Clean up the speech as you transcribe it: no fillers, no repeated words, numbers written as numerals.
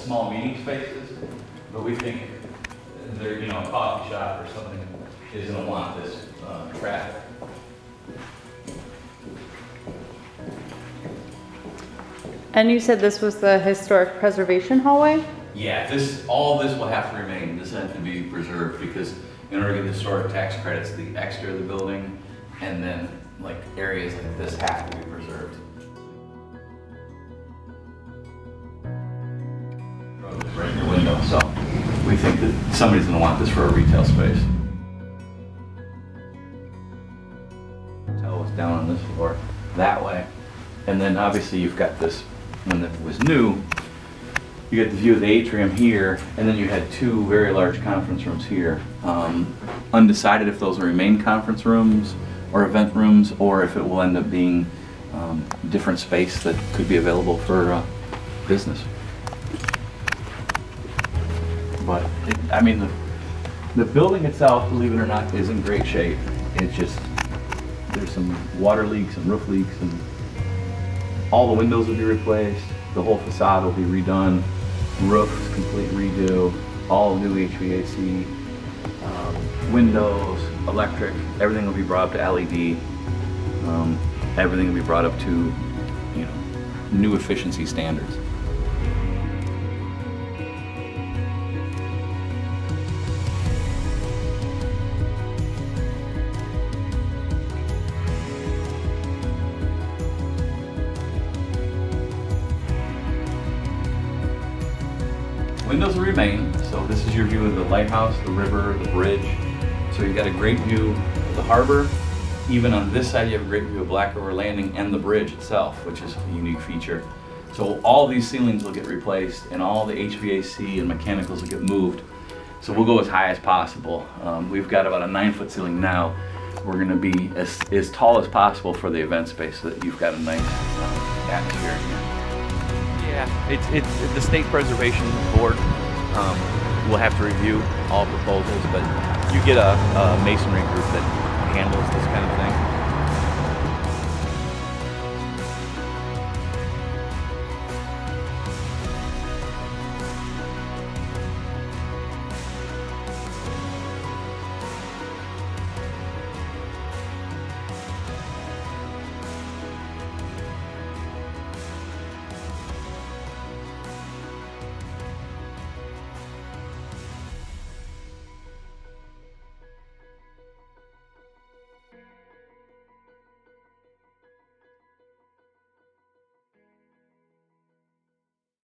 small meeting spaces, but we think they're, you know, a coffee shop or something is going to want this traffic. And you said this was the historic preservation hallway? Yeah, all this will have to remain. This has to be preserved because in order to get historic tax credits, the extra of the building and then like areas like this have to be preserved. Right in your window, so we think that somebody's going to want this for a retail space. Hotel was down on this floor that way, and then obviously you've got this. When it was new, you get the view of the atrium here, and then you had two very large conference rooms here. Undecided if those will remain conference rooms or event rooms, or if it will end up being different space that could be available for business. But I mean, the building itself, believe it or not, is in great shape. It's just there's some water leaks and roof leaks, and all the windows will be replaced. The whole facade will be redone. Roof complete redo. All new HVAC, windows, electric. Everything will be brought up to LED. Everything will be brought up to, you know, new efficiency standards. Windows will remain, so this is your view of the lighthouse, the river, the bridge. So you've got a great view of the harbor. Even on this side, you have a great view of Black River Landing and the bridge itself, which is a unique feature. So all these ceilings will get replaced, and all the HVAC and mechanicals will get moved. So we'll go as high as possible. We've got about a 9-foot ceiling now. We're going to be as tall as possible for the event space, so that you've got a nice atmosphere in here. Yeah, it's the State Preservation Board will have to review all proposals, but you get a masonry group that handles this kind of thing.